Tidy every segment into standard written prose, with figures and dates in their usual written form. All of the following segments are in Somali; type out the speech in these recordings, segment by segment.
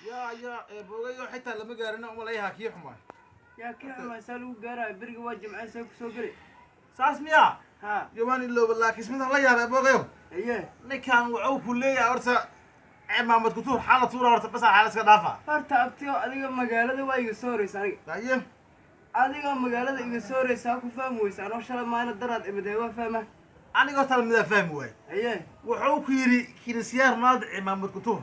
يا بوغيو حتى لما قارنا ولا يها كيف ما يا كيف ما سالو قارا برق واجب معي سو قري ساس ميا ها يواني لو بالله كسمت الله يا بوغيو ايه نكان وعو كلية ورتا عمامد كتور حالة صورة ورتا بس حالة كدافع horta abtiyo adiga magaalada waa iga sooraysaa aniga طيب adiga magaalada iga sooraysaa ku fahmaysaa anoo shalay maana daraad imaday waa fahma أنا قلت لهم إذا فاهم واي ايه وحو كيرسيار ناد عمامد كتور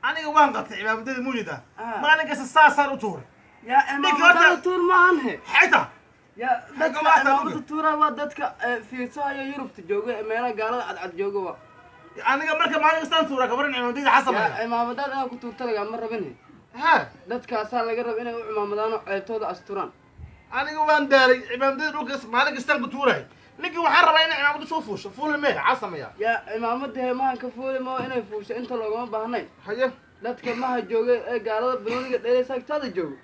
أنا وان قطع عمامد موجودة ما أنا قص صار وتور يا امام tuur ma anhe حيتا يا dadka imaamada tuura waa dadka fiirsooya Yurubta jooga meelaha gaalada cad jooga waa أنا قبل كمان استان تورا كبرنا عمامد حسب يا imaamadaad aan ku tuurta laga ma rabin ها dadkaas laga rab inay u imaamadaan ceebtooda asturaan أنا وان داري عمامد روكس ما أنا استان كتورة نيجي وحرب أنا عمامد شوفوش فول المية حسب يا imaamada heemahan ka fuuli ma inay fuusho inta loogama baahnayn حاجة dadka maha jooga ee gaalada banooniga dheeraysa agtada jooga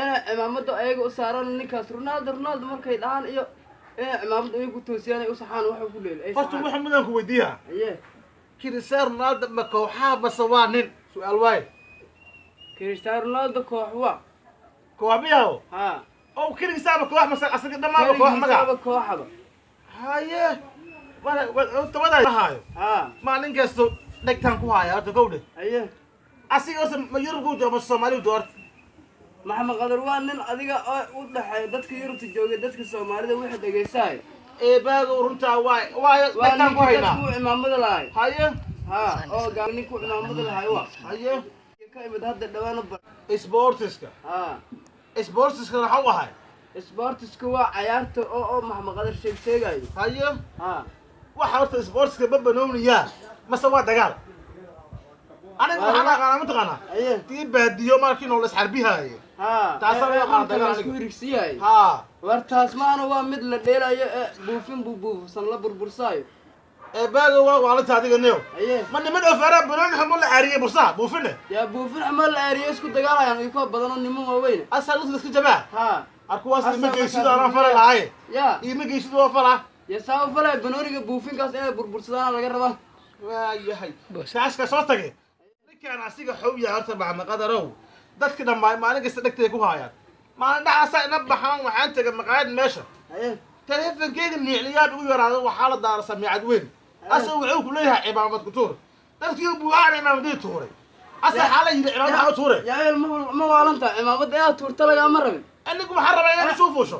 inay imaamada ayaga u saaran ninkaas Ronaldo markay dhahan iyo inay imaamada ay ku toosiyaan ay u saxaan waxa ku leeyahay horta waxaan mudan ku weydiiyaa aye Cristiano Ronaldo ma kooxaha basawaanin su'aal waay Cristiano Ronaldo kooxwa kooxbiyaho ha oo Cristiano koox masal asaga dhamaaba koox magaca kooxaba haye wala tabada hayo ha maalin kasto dhagtaan ku haya horta gowdhe aye asiga ma Yurub ku joogo Soomaaliya doort maxamed qadar waa nin adiga u dhaxay dadka Yurubta jooga dadka Soomaalida wixii dhageysay baago runta waay dhagtaan ku hayna ku imaamada lahay haye ha oo gaalni ku imaamada lahay waa haye ka imid hadda dhawaan sportiska ha sportiska waxa uu ahay sportiska waa ciyaarta oo maxamed qadar sheegay haye ha waxa horta sportiska babanooniya mase waa dagaal أنا أقول متقنا. تي بديو ما كنا ولا سحربيها. تعصب ما دقنا. سكوريكسيا. ورتاس ما أنا وامد لديلا بوفين بوف صنلا بربرساي. باقي وعلى تعدي النيو. من من أفراد بنون حمل عارية برصا بوفينه. يا بوفين حمل عارية اسكت دقالة يعني يكون بدنا نمو وين. أسأل لك جماعة. أركواس اللي مجيء أنا فرع العاي. يا. يمجيء يسوي فرع. يا سام فرع بنوري بوفين كاس بربرسا أنا لقربه. يا هاي. شاش كسرتك. كان عسيق حوية هرتب عم قدروا ذاك كده ما أنا قصدك تيجوا هاي ما أنا عسى نبحان وحنت جم قاعد ماشى تلف كيد من عليات ويرى وحالة دار سمي وين أسوي عوق ليها إمامة كتور تركيب بوعر إمامة توري أسا حالة يرى إمامة توري يا ما والنتا إمامة إيه تور تلا مرة أنكم حرب أنا نشوفه شو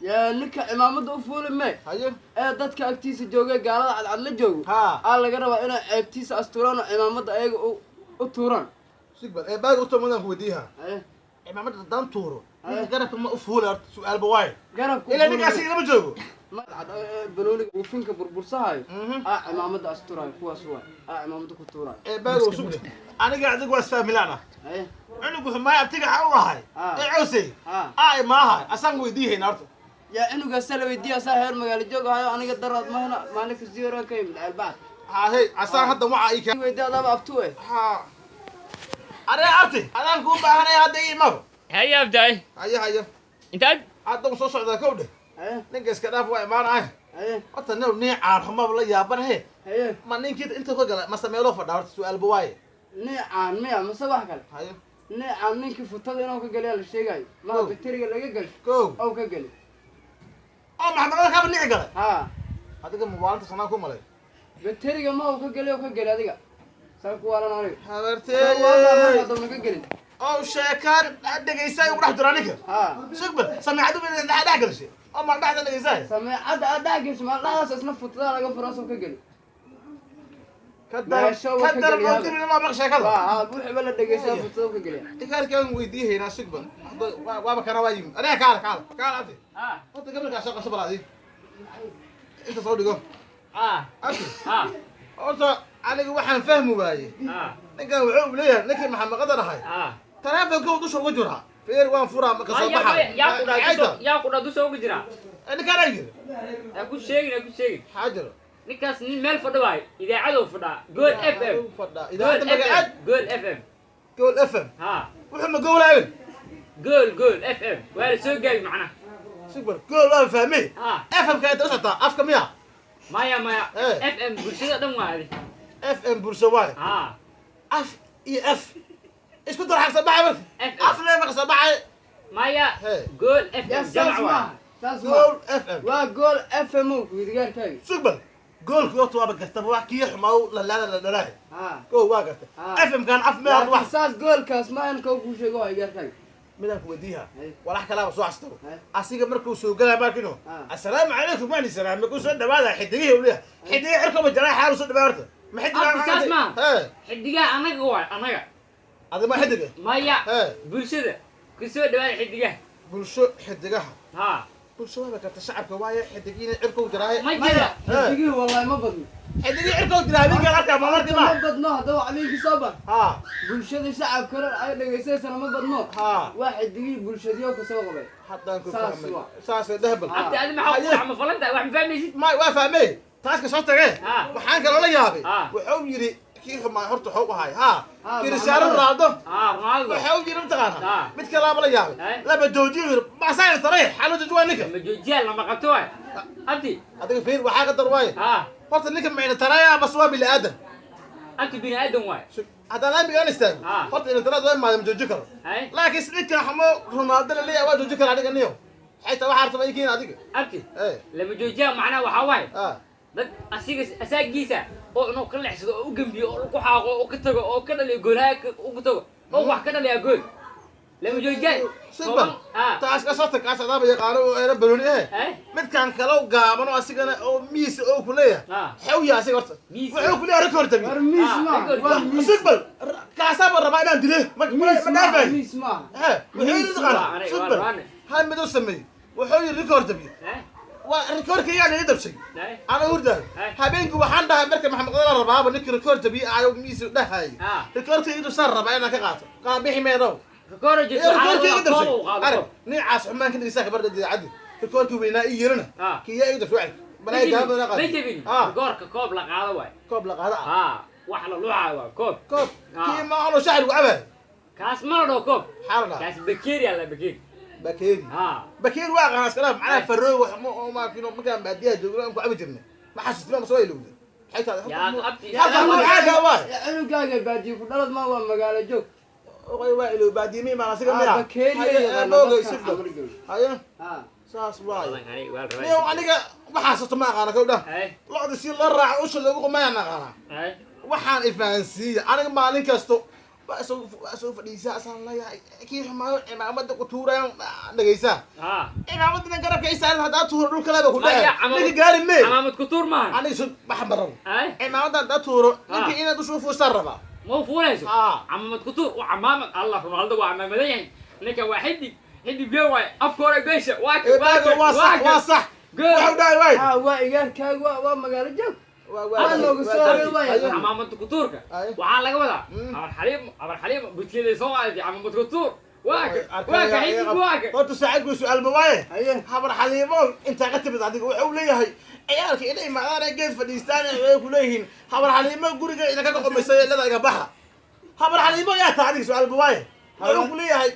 يا لك إمامة أفول ما هاي dadka agtiisa jooga gaalada cad la joogo laga rabaa inay ceebtiisa asturaan imaamada ayaga u tuuraan sigbar baad u toomadan ku wadiiha imaamada dan tuuro garabka ma u fuular su'aal bawaay garabka ila ninkaasi lama joogo banooniga uu finka burbursahay imaamada asturaan kuwaas waa imaamada ku tuuraan baad u sugta aniga adigu waa isfaamilana anigu ma abtiga u ahay cawsay maaha asan weydiihay naarto يا إنه قصة ويدي أساهر مقال جوج هاي أنا قدر ما مالك زيرو كيم البعض هاي عسان هذا معايك ويدي هذا بأفتوه أنا عرفتي أنا نقول بهنا هذا ما هيا بداي هيا أنت هذا مصوص هذا كوده نقص كذا فوق معنا أنت نو نيعان هم ولا يابن هي ما نيجي أنت فقط ما سمعوا فدارت سؤال بواي نيعان ميا مسواه كله هيا نيعان نيجي فتاة أنا وكجلي على الشيء جاي ما بتري اللي جل أو كجلي محمد أنا كابني عقله هذا كم موبايل تصنعكم ماله بتري ما هو كجلي هذا سأقول أنا ناري حبرتي والله ما هذا كجلي أو شكر عندك إيساي وراح درانيك شكبر سمع عدو من عداك شيء أما بعد اللي إيساي سمع عداك اسمع لا أساس نفط لا لقى فراسه كجلي كدر ممكن ما بقى شكل بوح بلد دقيسة فتوه كجلي تقال كان ويديه هنا شكبر وابا كان واجب أنا كال أنت أنت قبل كان شقة صبر هذه أنت صودي قم أنت أنت أنا واحد فهمه باي نقول وعوب ليه لكن محمد قدر هاي ترى بقول دوش وجرها فير وان فرا ما كسبها يا قدر دوش وجرها أنا كان أجر أقول شيء حاجر نكاس ميل فدواي إذا عدو فدا جول اف ام إذا أنت مقعد جول اف ام جول اف ام وحنا جول عين جول اف ام وهذا سوق جاي معنا سوبر جول اف ام اف ام كانت أصلا أفكم يا مايا اف ام برشلونة دم هذه اف ام برشلونة اف اي اف isku dar xaq sabaxay marka afle ma sabaxay maya Hey. gool f يا jamac waa ساس gool fm وجول اف ام ويدغاركاي sugbal goolku horta waa gartay wax kii xumaa la dhalay ها go waa gartay fm kan af meel wax ساس جول كاس ما انكو كو شيغو ايغاركاي midaan ku wadiiha Hey. walax kalaaba soo astaro Hey. asiga markuu soo galay markino Ah. assalaamu calaykum waan salaam ku soo dhawaada xidigii uu leeyahay xidigii cirka ma jiraa xaal soo dhawaarta ma xidigaa saas ma ee xidigaa anaga waa anaga adi ma xidiga maya ee bulshada ku soo dhawaada xidigaa bulsho xidigaha ha bulsho waa karta shacabka waaye xidigiina cirka uu jiraa ma jira دقيقه والله ما بدنا xidigii cirka uu jiraa habeenka arkaa ma markii ما ma بدنا هذا عليك صبر ha bulshada shacab kale ay dhageysaysan ma badno ha واحد دقيقه bulshadiyo ka soo qabay haddaan ku Saas fahmay waa. saas dahbal abti adi maxaa ku waxma falanta wax ma fahmaysid ما وافهمي تاسك soo tagay Ah. waxaan kale la yaabay Ah. wuxuu yiri kii xumaa horta wuxuu ahay ha Ah, kirisaaro Maxamed. raado ha ronaldo wuxuu yiri mtaqaana Ah. mid kale la yaabay Eh. laba joojiyo ma saar taray xalada juwa ninka ma joojiyaa lama qabto waay abti adiga fiir waxa ka dar waay ha horta ninka ma ina taraya bas waa bil aadan abti bini aadan waay hada la bigan istaan Ah. horta ina tarada waa ma jooji karo hay laakiin ninka xamo Ronaldo la leeyahay waa jooji karo adiga niyo xayta waxa artay ikiin adiga abti ee lama joojiyaa macnaha waxaa waay ah dad asiga asaagiisa oo inuu ka leexsado oo u gambiyo oo ku xaaqo oo ka tago oo ka dhaliyo goolaha ugu tago oo wax ka dhaliya gool lama joojiyay سيبل تاس كسرت كاس هذا بيقالوا أنا بلوني إيه متكان كلو قامنوا أسيقنا أو ميس أو كلية حوي أسيقرت ميس وحوي كلية ريكورد تبي ميس ما سيبل كاس هذا ربعنا عندنا ما نعرف ميس ما إيه وحوي نتقال سيبل هاي مدرسة سمي وحوي ريكورد تبي وريكورد كي يعني يدرس شيء أنا أورده هبينك وحنا مركب محمد الله ربعه بنك ريكورد تبي أو ميس ده هاي ريكورد كي يدرس ربعنا كقاطع قام بيحمي رو ريكورد جت عارف نيعاس عمان كنا يساك برد عدي ريكورد وينا يرنا كي يدرس وعي بلاي جاب ولا قاعد بيجي ريكورد كوب لا قاعده واي كوب لا قاعد وحلا لوعه واي كوب كي ما عنده شعر وعبه كاس مرة كوب حارنا كاس بكير يلا بكير بكير بكير واقع ناس كلام معنا فرو وما كنا مكان بعديها جونا نكو عبي جبنا ما حسيت ما مسوي له حيت هذا يا أبتي هذا مو عاده واي أنا قاعد بعدي فدرت ما هو مقالة جوك وي واي بعد يمين ما نسيك ميا بكير هاي لوجو يسفل هاي ساس واي نيو aniga waxaasato ma aqaan kawda locda si la raaco usha lagu ma aqaan waxaan ifaansiya aniga maalin kasto soo fadhiisa asaan la yahay kii xumaa imaamada ku tuuraan dhageysa imaamadina garabka ay saaran hadaa tuuro dhulka laba ku dhaay ninka gaari mee imaamad ku tuur ma aniga soo baxbaran imaamada hadaa tuuro ninka inaad u soo fuustaan raba مو فوليس عمامد كتور وعمامد الله رونالدو وعمامد يعني نكا واحد هدي بيوي افكار جيشه واك واصح واحد داي واي وايغار كاي وا مقالة جوك لوجو سوري واي عمامد كتورك وعا laga wada abar xaliim budkeeda soo aadi عمامد كتور واك هدي واك horta saacid su'aal ma waaye habar xaliimo inta ka timid adiga wuxuu leeyahay ciyaalka inay maadaana geed fadhiistaan ay ku leeyihiin habar xaliimo guriga ina ka qoqomaysay ilaa iga baxa habar xaliimo yaa taa adiga su'aal ma waaye wuxuu ku leeyahay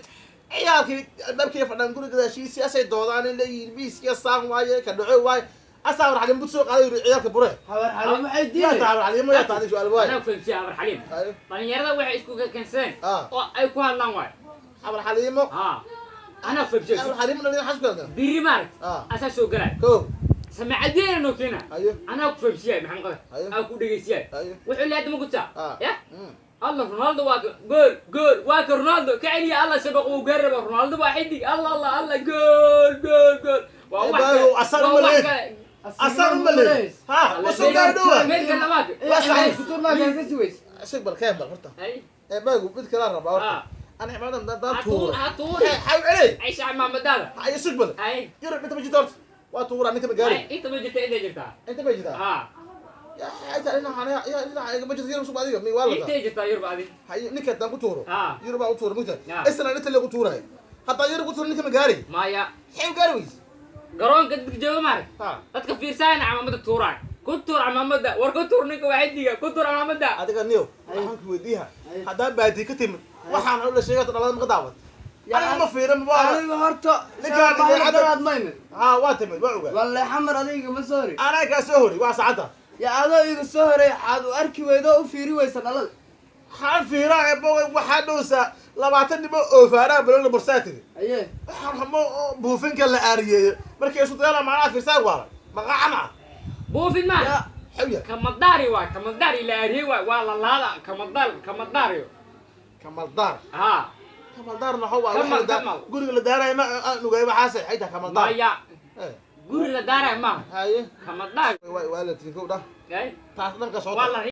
ciyaalkii albaabkii fadhan guriga daashiisi asay doodaan in leeyihiin biiskiya saan waaye ka dhaco waaye asaa habar xaliimo soo qaaday ciyaalka bure habar xaliimo waxay diiday yaa taa habar xaliimo yaa taa adiga su'aal ma waaye ana fahmti habar xaliim dhalinyarada waxay isku kanseen oo ay ku hadlaan waaye habar xaliimo أنا فهمت. habar xaliimo dhalin xaskada بيري مارك أساس سوقرا. كو سمعتني إنه كنا. أيوه. أنا فهمت شيء محمد قدر. أيوه. أو كودي شيء. أيوه. وحول هذا ما قلت يا. الله رونالدو واك جول واك رونالدو كأني الله سبق وجرب رونالدو واحدي الله جول. وهو أصلا مليت. أصلا مليت. ها وصلنا دوا. مين كان واك؟ فطور ما كان كسويس سيبل كيف بالغلطة. أي. باقو بيت كلام ربع. أنا ما دام طور. حاول عليه. عيش عم مدار. هاي سيبل. أي. يرب أنت بيجي دورت. وطور أنت بجاري. أنت بيجي تأذي جرتا. أنت بيجي ده. يا حاجة أنا يا بيجي تغير مسؤول عليه مي والله. أنت جرتا يربع عليه. هاي نكت دام كتورو. يرب أو تورو مجد. Yeah. السنة أنت اللي كتورة هاي. حتى يرب كتورو نكت بجاري. ما يا. حيو جارويز. قرون قد جوا مارك. ها. dadka fiirsan عمامد التوران كنتور عمامد war كنتور ninka waxidiga كنتور عمامد adiga niyo waxaan ku weydiiha hadaa baadi ka timid waxaan la sheegay dhalada ma qadaawad aniga ma fiirin ma aniga horta ninka baad mayna ha waa timid waa ogaa wallahi xamar adiga ma soori ana ka soo hori waa saacada ya adoo iga soo horay xaad u arki weydo u fiiri weysa dhalada xaan fiiraa ee bogay waxa dhoosa labaatan nimo oo faaraha balona borsaatiri aye waxaan hamo buufinka la aariyeeyo markii isu dayala macnaha fiirsaar waala maqacana buufin ma xawya kamadari waa kamadari la aariyey waa la laada kamadari kamaldar ha kamaldar naxo waa guriga la daaray ma nugay waxaas ay tahay kamaldar maya guri la daaray ma haye kamadari waa la tinko dha ay taas dhanka soo waa la